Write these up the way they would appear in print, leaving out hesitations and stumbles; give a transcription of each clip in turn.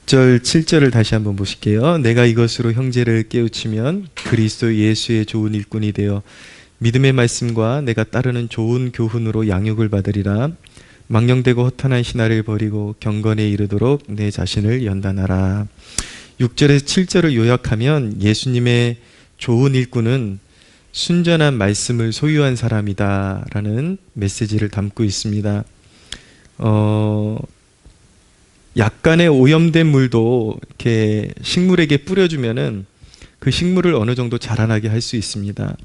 6절, 7절을 다시 한번 보실게요. 내가 이것으로 형제를 깨우치면 그리스도 예수의 좋은 일꾼이 되어 믿음의 말씀과 내가 따르는 좋은 교훈으로 양육을 받으리라. 망령되고 허탄한 신화를 버리고 경건에 이르도록 내 자신을 연단하라. 6절에서 7절을 요약하면 예수님의 좋은 일꾼은 순전한 말씀을 소유한 사람이다 라는 메시지를 담고 있습니다. 약간의 오염된 물도 이렇게 식물에게 뿌려주면은 그 식물을 어느 정도 자라나게 할 수 있습니다.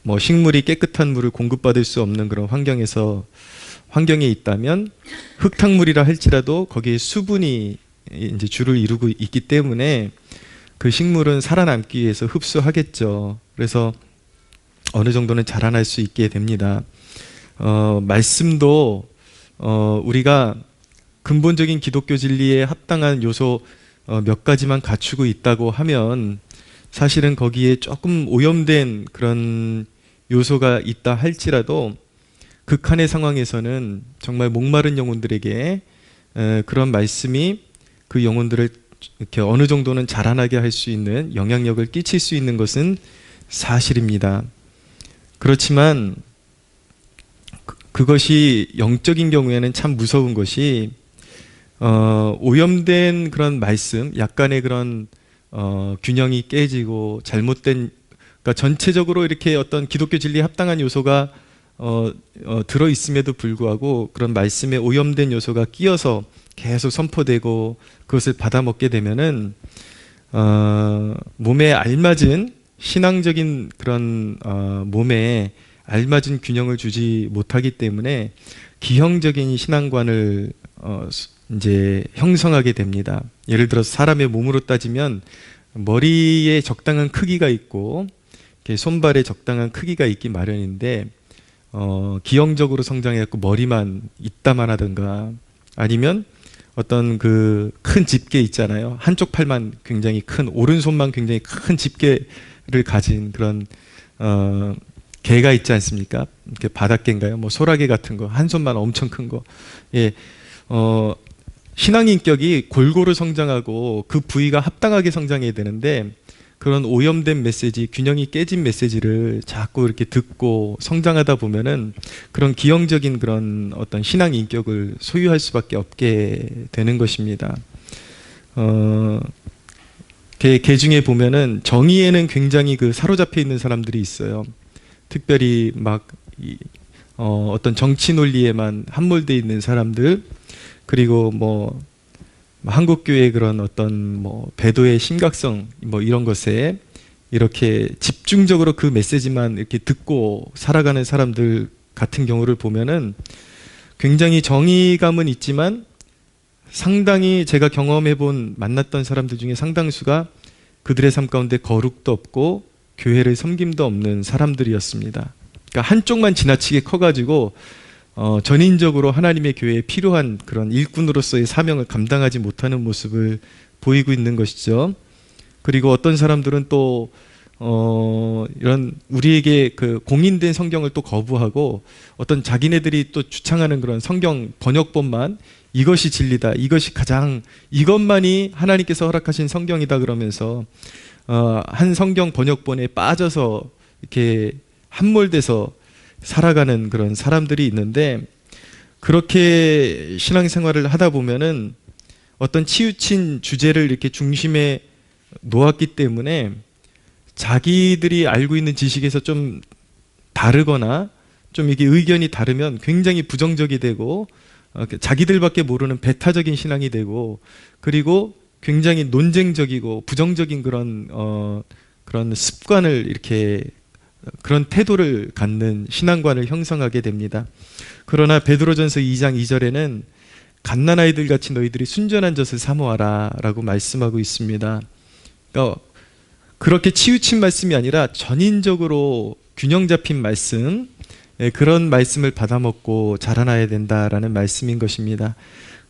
뭐 식물이 깨끗한 물을 공급받을 수 없는 그런 환경에 있다면 흙탕물이라 할지라도 거기에 수분이 이제 주를 이루고 있기 때문에 그 식물은 살아남기 위해서 흡수하겠죠. 그래서 어느 정도는 자라날 수 있게 됩니다. 말씀도 우리가 근본적인 기독교 진리에 합당한 요소 몇 가지만 갖추고 있다고 하면 사실은 거기에 조금 오염된 그런 요소가 있다 할지라도 극한의 상황에서는 정말 목마른 영혼들에게 그런 말씀이 그 영혼들을 이렇게 어느 정도는 자라나게 할 수 있는 영향력을 끼칠 수 있는 것은 사실입니다. 그렇지만 그것이 영적인 경우에는 참 무서운 것이 오염된 그런 말씀, 약간의 그런 균형이 깨지고 잘못된, 그러니까 전체적으로 이렇게 어떤 기독교 진리에 합당한 요소가 들어 있음에도 불구하고 그런 말씀에 오염된 요소가 끼어서 계속 선포되고 그것을 받아먹게 되면은 몸에 알맞은 신앙적인 그런 몸에 알맞은 균형을 주지 못하기 때문에 기형적인 신앙관을 이제 형성하게 됩니다. 예를 들어서 사람의 몸으로 따지면 머리에 적당한 크기가 있고 손발에 적당한 크기가 있기 마련인데 기형적으로 성장해갖고 머리만 있다만 하든가 아니면 어떤 그 큰 집게 있잖아요. 한쪽 팔만 굉장히 큰, 오른손만 굉장히 큰 집게를 가진 그런 개가 있지 않습니까? 이렇게 바닷개인가요? 뭐 소라게 같은 거, 한 손만 엄청 큰 거. 예, 신앙 인격이 골고루 성장하고 그 부위가 합당하게 성장해야 되는데 그런 오염된 메시지, 균형이 깨진 메시지를 자꾸 이렇게 듣고 성장하다 보면은 그런 기형적인 그런 어떤 신앙 인격을 소유할 수밖에 없게 되는 것입니다. 개 중에 보면은 정의에는 굉장히 그 사로잡혀 있는 사람들이 있어요. 특별히 막 어떤 정치 논리에만 함몰되어 있는 사람들, 그리고 뭐 한국교회의 그런 어떤 뭐 배도의 심각성 뭐 이런 것에 이렇게 집중적으로 그 메시지만 이렇게 듣고 살아가는 사람들 같은 경우를 보면은 굉장히 정의감은 있지만 상당히 제가 만났던 사람들 중에 상당수가 그들의 삶 가운데 거룩도 없고 교회를 섬김도 없는 사람들이었습니다. 그러니까 한쪽만 지나치게 커가지고 전인적으로 하나님의 교회에 필요한 그런 일꾼으로서의 사명을 감당하지 못하는 모습을 보이고 있는 것이죠. 그리고 어떤 사람들은 또 이런 우리에게 그 공인된 성경을 또 거부하고 어떤 자기네들이 또 주창하는 그런 성경 번역본만 이것이 진리다, 이것만이 하나님께서 허락하신 성경이다 그러면서 한 성경 번역본에 빠져서 이렇게 함몰돼서 살아가는 그런 사람들이 있는데, 그렇게 신앙생활을 하다 보면은 어떤 치우친 주제를 이렇게 중심에 놓았기 때문에 자기들이 알고 있는 지식에서 좀 다르거나 좀 이게 의견이 다르면 굉장히 부정적이 되고 자기들밖에 모르는 배타적인 신앙이 되고, 그리고 굉장히 논쟁적이고 부정적인 그런 습관을 이렇게 그런 태도를 갖는 신앙관을 형성하게 됩니다. 그러나 베드로전서 2장 2절에는 갓난아이들 같이 너희들이 순전한 젖을 사모하라 라고 말씀하고 있습니다. 그러니까 그렇게 치우친 말씀이 아니라 전인적으로 균형 잡힌 말씀, 그런 말씀을 받아먹고 자라나야 된다라는 말씀인 것입니다.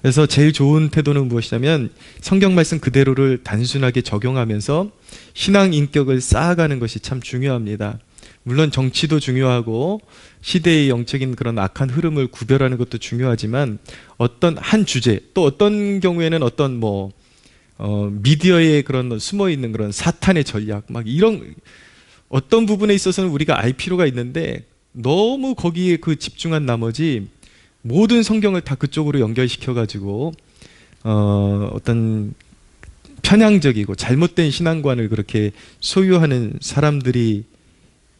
그래서 제일 좋은 태도는 무엇이냐면 성경 말씀 그대로를 단순하게 적용하면서 신앙 인격을 쌓아가는 것이 참 중요합니다. 물론 정치도 중요하고 시대의 영적인 그런 악한 흐름을 구별하는 것도 중요하지만 어떤 한 주제, 또 어떤 경우에는 어떤 미디어에 그런 숨어 있는 그런 사탄의 전략, 막 이런 어떤 부분에 있어서는 우리가 알 필요가 있는데 너무 거기에 집중한 나머지 모든 성경을 다 그쪽으로 연결시켜 가지고 어떤 편향적이고 잘못된 신앙관을 그렇게 소유하는 사람들이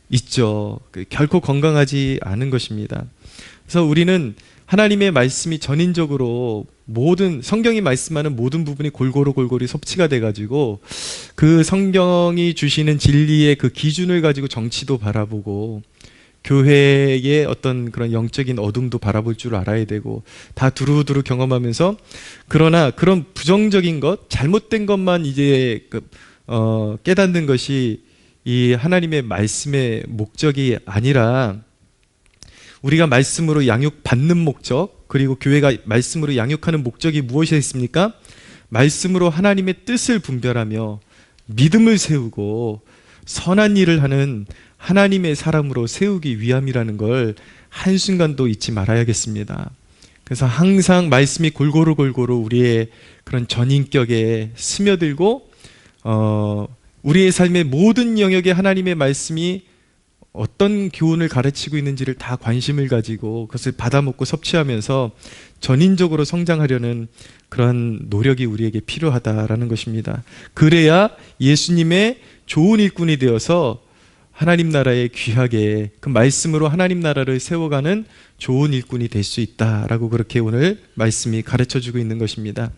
있죠. 결코 건강하지 않은 것입니다. 그래서 우리는 하나님의 말씀이 전인적으로 모든 성경이 말씀하는 모든 부분이 골고루 섭취가 돼가지고 그 성경이 주시는 진리의 그 기준을 가지고 정치도 바라보고 교회의 어떤 그런 영적인 어둠도 바라볼 줄 알아야 되고 다 두루두루 경험하면서 그러나 그런 부정적인 것, 잘못된 것만 이제 깨닫는 것이 이 하나님의 말씀의 목적이 아니라 우리가 말씀으로 양육받는 목적, 그리고 교회가 말씀으로 양육하는 목적이 무엇이 있습니까? 말씀으로 하나님의 뜻을 분별하며 믿음을 세우고 선한 일을 하는 하나님의 사람으로 세우기 위함이라는 걸 한순간도 잊지 말아야겠습니다. 그래서 항상 말씀이 골고루 우리의 그런 전인격에 스며들고 우리의 삶의 모든 영역에 하나님의 말씀이 어떤 교훈을 가르치고 있는지를 다 관심을 가지고 그것을 받아먹고 섭취하면서 전인적으로 성장하려는 그런 노력이 우리에게 필요하다라는 것입니다. 그래야 예수님의 좋은 일꾼이 되어서 하나님 나라에 귀하게 그 말씀으로 하나님 나라를 세워가는 좋은 일꾼이 될 수 있다라고 그렇게 오늘 말씀이 가르쳐주고 있는 것입니다.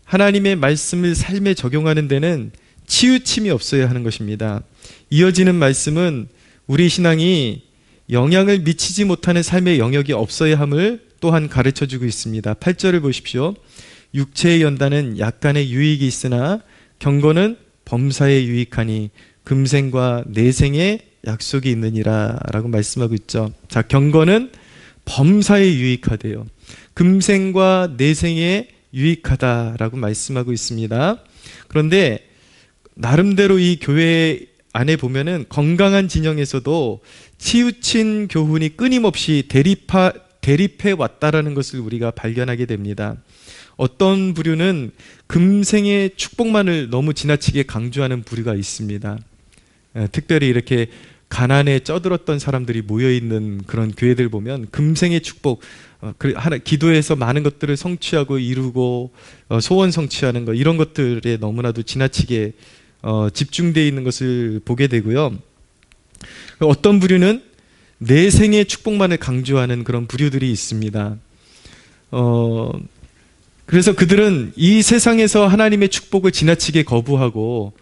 하나님의 말씀을 삶에 적용하는 데는 치우침이 없어야 하는 것입니다. 이어지는 말씀은 우리 신앙이 영향을 미치지 못하는 삶의 영역이 없어야 함을 또한 가르쳐주고 있습니다. 8절을 보십시오. 육체의 연단은 약간의 유익이 있으나 경건은 범사에 유익하니 금생과 내생에 약속이 있느니라 라고 말씀하고 있죠. 자, 경건은 범사에 유익하대요. 금생과 내생에 유익하다라고 말씀하고 있습니다. 그런데 나름대로 이 교회 안에 보면은 건강한 진영에서도 치우친 교훈이 끊임없이 대립해 왔다라는 것을 우리가 발견하게 됩니다. 어떤 부류는 금생의 축복만을 너무 지나치게 강조하는 부류가 있습니다. 특별히 이렇게 가난에 쩌들었던 사람들이 모여있는 그런 교회들 보면 금생의 축복, 기도해서 많은 것들을 성취하고 이루고 소원 성취하는 것, 이런 것들에 너무나도 지나치게 집중되어 있는 것을 보게 되고요. 어떤 부류는 내생의 축복만을 강조하는 그런 부류들이 있습니다. 그래서 그들은 이 세상에서 하나님의 축복을 지나치게 거부하고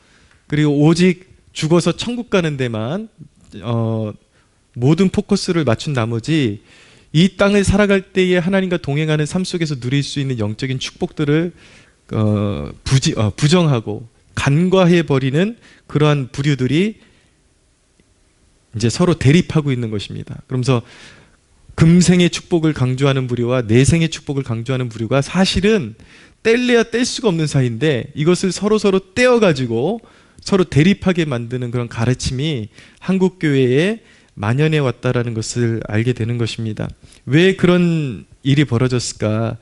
그리고 오직 죽어서 천국 가는 데만 모든 포커스를 맞춘 나머지 이 땅을 살아갈 때에 하나님과 동행하는 삶 속에서 누릴 수 있는 영적인 축복들을 부정하고 간과해버리는 그러한 부류들이 이제 서로 대립하고 있는 것입니다. 그러면서 금생의 축복을 강조하는 부류와 내생의 축복을 강조하는 부류가 사실은 뗄래야 뗄 수가 없는 사이인데 이것을 서로 떼어가지고 서로 대립하게 만드는 그런 가르침이 한국교회에 만연해 왔다라는 것을 알게 되는 것입니다. 왜 그런 일이 벌어졌을까?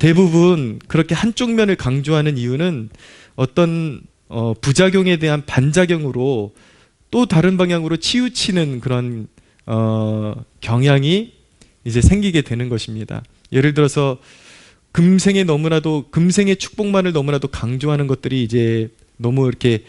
대부분 그렇게 한쪽 면을 강조하는 이유는 어떤 부작용에 대한 반작용으로 또 다른 방향으로 치우치는 그런 경향이 이제 생기게 되는 것입니다. 예를 들어서 금생의 축복만을 너무나도 강조하는 것들이 이제 너무 이렇게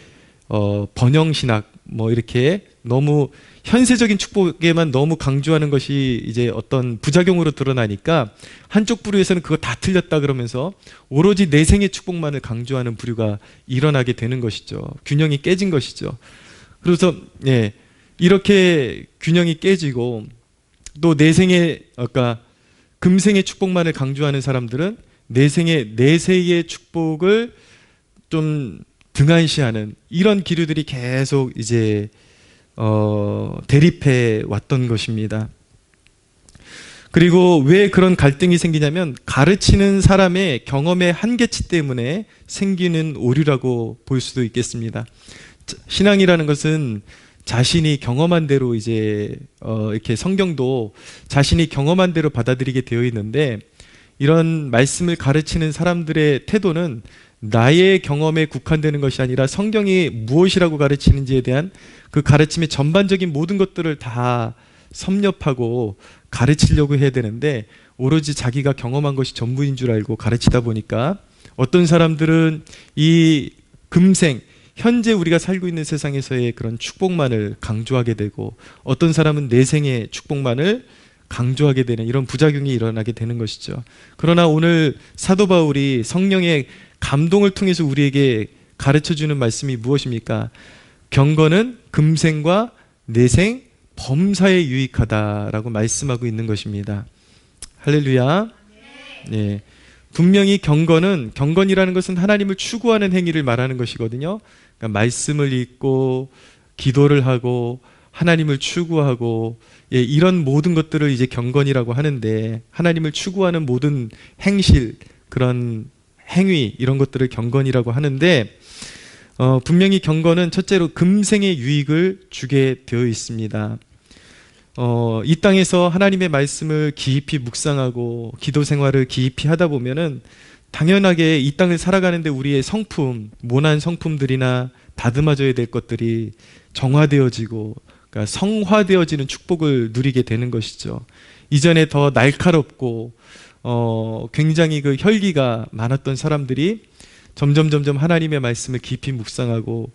번영신학 이렇게 너무 현세적인 축복에만 너무 강조하는 것이 이제 어떤 부작용으로 드러나니까 한쪽 부류에서는 그거 다 틀렸다 그러면서 오로지 내생의 축복만을 강조하는 부류가 일어나게 되는 것이죠. 균형이 깨진 것이죠. 그래서 이렇게 균형이 깨지고 또 금생의 축복만을 강조하는 사람들은 내세의 축복을 좀 등한시하는 이런 기류들이 계속 이제 대립해 왔던 것입니다. 그리고 왜 그런 갈등이 생기냐면 가르치는 사람의 경험의 한계치 때문에 생기는 오류라고 볼 수도 있겠습니다. 신앙이라는 것은 자신이 경험한 대로 이제 이렇게 성경도 자신이 경험한 대로 받아들이게 되어 있는데, 이런 말씀을 가르치는 사람들의 태도는 나의 경험에 국한되는 것이 아니라 성경이 무엇이라고 가르치는지에 대한 그 가르침의 전반적인 모든 것들을 다 섭렵하고 가르치려고 해야 되는데, 오로지 자기가 경험한 것이 전부인 줄 알고 가르치다 보니까 어떤 사람들은 이 금생 현재 우리가 살고 있는 세상에서의 그런 축복만을 강조하게 되고, 어떤 사람은 내생의 축복만을 강조하게 되는 이런 부작용이 일어나게 되는 것이죠. 그러나 오늘 사도 바울이 성령의 감동을 통해서 우리에게 가르쳐주는 말씀이 무엇입니까? 경건은 금생과 내생 범사에 유익하다라고 말씀하고 있는 것입니다. 할렐루야. 네. 분명히 경건이라는 것은 하나님을 추구하는 행위를 말하는 것이거든요. 그러니까 말씀을 읽고 기도를 하고 하나님을 추구하고, 이런 모든 것들을 이제 경건이라고 하는데, 하나님을 추구하는 모든 행실, 그런 행위, 이런 것들을 경건이라고 하는데, 분명히 경건은 첫째로 금생의 유익을 주게 되어 있습니다. 이 땅에서 하나님의 말씀을 깊이 묵상하고 기도 생활을 깊이 하다 보면은 당연하게 이 땅을 살아가는데 우리의 성품, 모난 성품들이나 다듬어져야 될 것들이 정화되어지고, 그러니까 성화되어지는 축복을 누리게 되는 것이죠. 이전에 더 날카롭고 굉장히 그 혈기가 많았던 사람들이 점점 하나님의 말씀을 깊이 묵상하고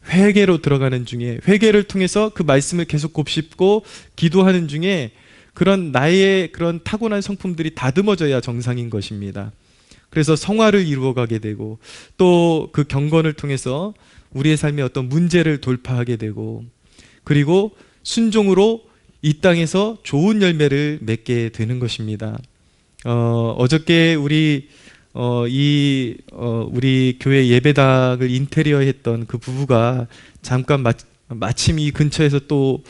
회개로 들어가는 중에, 회개를 통해서 그 말씀을 계속 곱씹고 기도하는 중에 그런 나의 그런 타고난 성품들이 다듬어져야 정상인 것입니다. 그래서 성화를 이루어가게 되고, 또 그 경건을 통해서 우리의 삶에 어떤 문제를 돌파하게 되고, 그리고 순종으로 이 땅에서 좋은 열매를 맺게 되는 것입니다. 어저께 우리 교회 예배당을 인테리어 했던 그 부부가 잠깐 마침 이 근처에서 또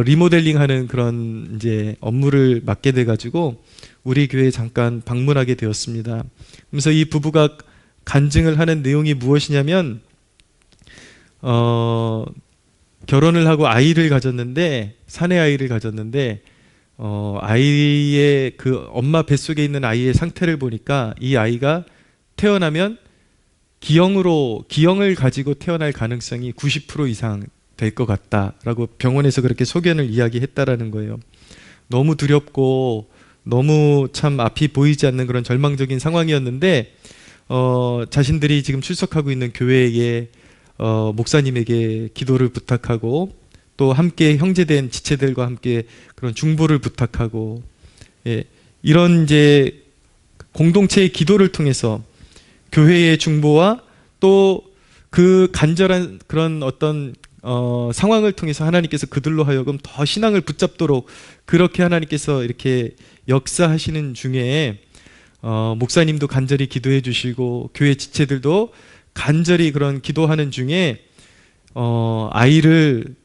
리모델링 하는 그런 이제 업무를 맡게 돼가지고 우리 교회에 잠깐 방문하게 되었습니다. 그래서 이 부부가 간증을 하는 내용이 무엇이냐면, 결혼을 하고 아이를 가졌는데, 사내 아이를 가졌는데, 아이의 그 엄마 뱃속에 있는 아이의 상태를 보니까 이 아이가 태어나면 기형을 가지고 태어날 가능성이 90% 이상 될 것 같다라고 병원에서 그렇게 소견을 이야기했다라는 거예요. 너무 두렵고 너무 참 앞이 보이지 않는 그런 절망적인 상황이었는데, 자신들이 지금 출석하고 있는 교회에 목사님에게 기도를 부탁하고, 또 함께 형제된 지체들과 함께 그런 중보를 부탁하고, 이런 이제 공동체의 기도를 통해서 교회의 중보와 또 그 간절한 그런 어떤 상황을 통해서 하나님께서 그들로 하여금 더 신앙을 붙잡도록 그렇게 하나님께서 이렇게 역사하시는 중에, 목사님도 간절히 기도해 주시고 교회 지체들도 간절히 그런 기도하는 중에 아이를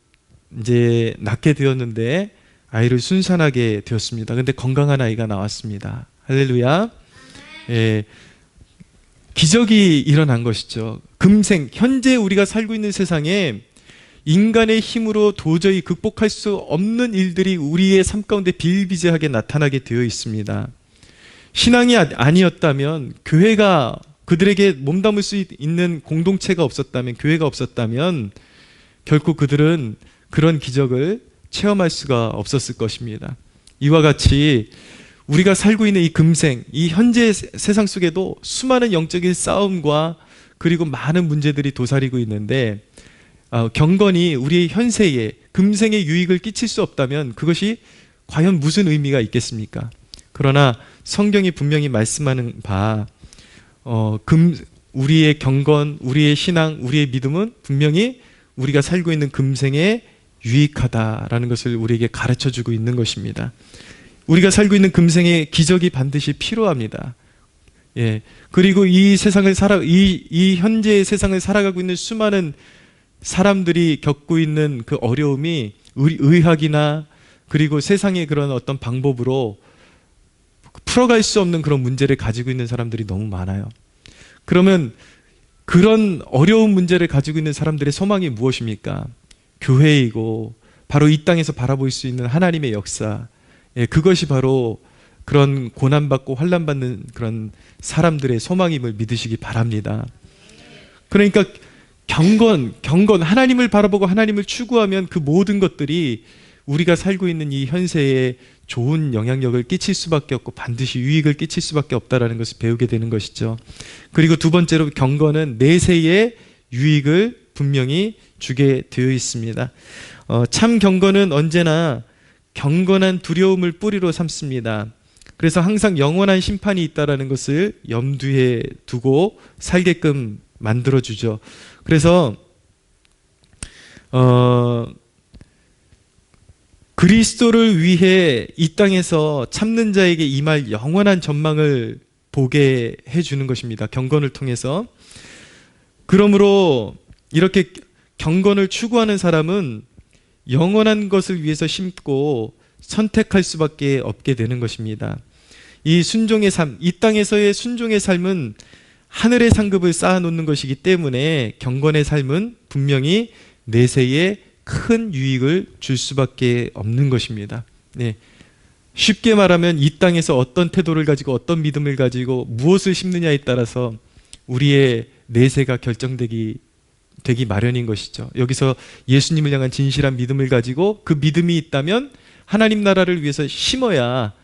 이제 낳게 되었는데, 아이를 순산하게 되었습니다. 근데 건강한 아이가 나왔습니다. 할렐루야. 예, 기적이 일어난 것이죠. 금생 현재 우리가 살고 있는 세상에 인간의 힘으로 도저히 극복할 수 없는 일들이 우리의 삶 가운데 비일비재하게 나타나게 되어 있습니다. 신앙이 아니었다면, 교회가 그들에게 몸담을 수 있는 공동체가 없었다면, 교회가 없었다면 결코 그들은 그런 기적을 체험할 수가 없었을 것입니다. 이와 같이 우리가 살고 있는 이 금생, 이 현재 세상 속에도 수많은 영적인 싸움과 그리고 많은 문제들이 도사리고 있는데, 경건이 우리의 현세에 금생의 유익을 끼칠 수 없다면 그것이 과연 무슨 의미가 있겠습니까? 그러나 성경이 분명히 말씀하는 바, 우리의 경건, 우리의 신앙, 우리의 믿음은 분명히 우리가 살고 있는 금생에 유익하다라는 것을 우리에게 가르쳐주고 있는 것입니다. 우리가 살고 있는 금생에 기적이 반드시 필요합니다. 그리고 이 현재의 세상을 살아가고 있는 수많은 사람들이 겪고 있는 그 어려움이 의학이나 그리고 세상의 그런 어떤 방법으로 풀어갈 수 없는 그런 문제를 가지고 있는 사람들이 너무 많아요. 그러면 그런 어려운 문제를 가지고 있는 사람들의 소망이 무엇입니까? 교회이고 바로 이 땅에서 바라볼 수 있는 하나님의 역사. 예, 그것이 바로 그런 고난받고 환난받는 그런 사람들의 소망임을 믿으시기 바랍니다. 그러니까 경건, 하나님을 바라보고 하나님을 추구하면 그 모든 것들이 우리가 살고 있는 이 현세에 좋은 영향력을 끼칠 수밖에 없고 반드시 유익을 끼칠 수밖에 없다는 것을 배우게 되는 것이죠. 그리고 두 번째로 경건은 내세에 유익을 분명히 주게 되어 있습니다. 참 경건은 언제나 경건한 두려움을 뿌리로 삼습니다. 그래서 항상 영원한 심판이 있다는 것을 염두에 두고 살게끔 만들어주죠. 그래서 그리스도를 위해 이 땅에서 참는 자에게 임할 영원한 전망을 보게 해주는 것입니다. 경건을 통해서. 그러므로 이렇게 경건을 추구하는 사람은 영원한 것을 위해서 심고 선택할 수밖에 없게 되는 것입니다. 이 순종의 삶, 이 땅에서의 순종의 삶은 하늘의 상급을 쌓아놓는 것이기 때문에 경건의 삶은 분명히 내세에 큰 유익을 줄 수밖에 없는 것입니다. 네. 쉽게 말하면 이 땅에서 어떤 태도를 가지고 어떤 믿음을 가지고 무엇을 심느냐에 따라서 우리의 내세가 결정되기 마련인 것이죠. 여기서 예수님을 향한 진실한 믿음을 가지고 그 믿음이 있다면 하나님 나라를 위해서 심어야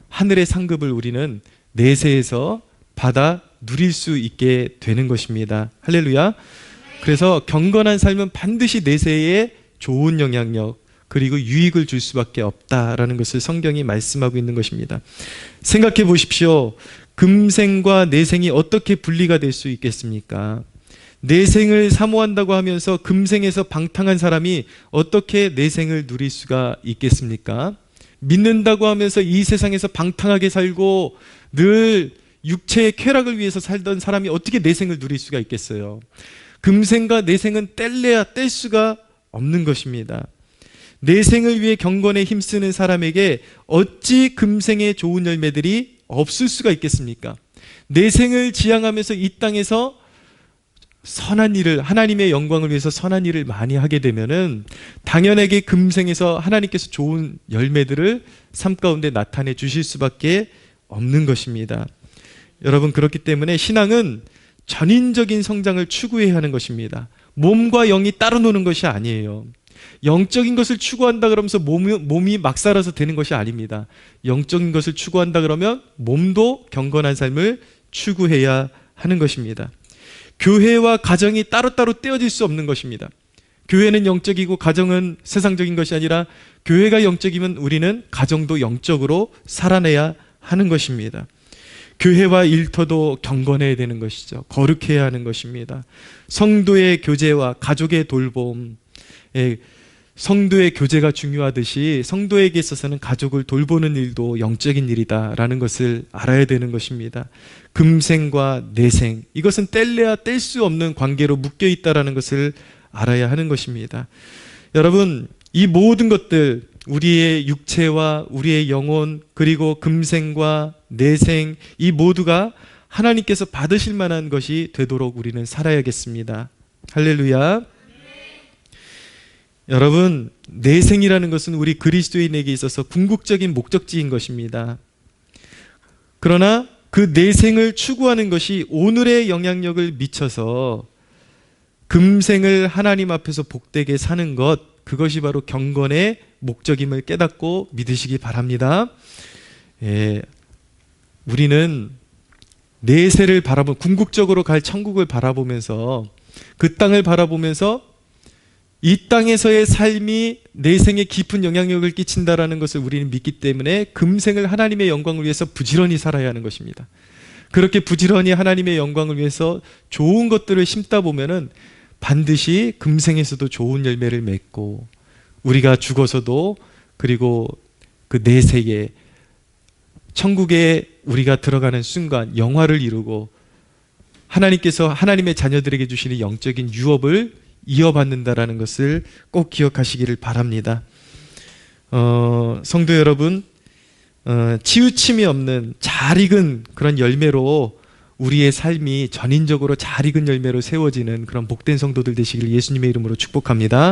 하늘의 상급을 우리는 내세에서 받아 누릴 수 있게 되는 것입니다. 할렐루야. 그래서 경건한 삶은 반드시 내세에 좋은 영향력 그리고 유익을 줄 수밖에 없다라는 것을 성경이 말씀하고 있는 것입니다. 생각해 보십시오. 금생과 내생이 어떻게 분리가 될 수 있겠습니까? 내생을 사모한다고 하면서 금생에서 방탕한 사람이 어떻게 내생을 누릴 수가 있겠습니까? 믿는다고 하면서 이 세상에서 방탕하게 살고 늘 육체의 쾌락을 위해서 살던 사람이 어떻게 내생을 누릴 수가 있겠어요? 금생과 내생은 뗄래야 뗄 수가 없는 것입니다. 내생을 위해 경건에 힘쓰는 사람에게 어찌 금생의 좋은 열매들이 없을 수가 있겠습니까? 내생을 지향하면서 이 땅에서 선한 일을, 하나님의 영광을 위해서 선한 일을 많이 하게 되면은 당연하게 금생에서 하나님께서 좋은 열매들을 삶 가운데 나타내 주실 수밖에 없는 것입니다. 여러분, 그렇기 때문에 신앙은 전인적인 성장을 추구해야 하는 것입니다. 몸과 영이 따로 노는 것이 아니에요. 영적인 것을 추구한다 그러면서 몸이 막 살아서 되는 것이 아닙니다. 영적인 것을 추구한다 그러면 몸도 경건한 삶을 추구해야 하는 것입니다. 교회와 가정이 따로따로 떼어질 수 없는 것입니다. 교회는 영적이고 가정은 세상적인 것이 아니라 교회가 영적이면 우리는 가정도 영적으로 살아내야 하는 것입니다. 교회와 일터도 경건해야 되는 것이죠. 거룩해야 하는 것입니다. 성도의 교제와 가족의 돌봄, 성도의 교제가 중요하듯이 성도에게 있어서는 가족을 돌보는 일도 영적인 일이다라는 것을 알아야 되는 것입니다. 금생과 내생, 이것은 뗄래야 뗄 수 없는 관계로 묶여 있다는 것을 알아야 하는 것입니다. 여러분, 이 모든 것들, 우리의 육체와 우리의 영혼 그리고 금생과 내생, 이 모두가 하나님께서 받으실 만한 것이 되도록 우리는 살아야겠습니다. 할렐루야. 여러분, 내생이라는 것은 우리 그리스도인에게 있어서 궁극적인 목적지인 것입니다. 그러나 그 내생을 추구하는 것이 오늘의 영향력을 미쳐서 금생을 하나님 앞에서 복되게 사는 것, 그것이 바로 경건의 목적임을 깨닫고 믿으시기 바랍니다. 우리는 내세를 바라보면, 궁극적으로 갈 천국을 바라보면서, 그 땅을 바라보면서 이 땅에서의 삶이 내생에 깊은 영향력을 끼친다라는 것을 우리는 믿기 때문에 금생을 하나님의 영광을 위해서 부지런히 살아야 하는 것입니다. 그렇게 부지런히 하나님의 영광을 위해서 좋은 것들을 심다 보면은 반드시 금생에서도 좋은 열매를 맺고, 우리가 죽어서도, 그리고 그 내세에 천국에 우리가 들어가는 순간 영화를 이루고 하나님께서 하나님의 자녀들에게 주시는 영적인 유업을 이어받는다라는 것을 꼭 기억하시기를 바랍니다. 성도 여러분, 치우침이 없는 잘 익은 그런 열매로 우리의 삶이 전인적으로 잘 익은 열매로 세워지는 그런 복된 성도들 되시길 예수님의 이름으로 축복합니다.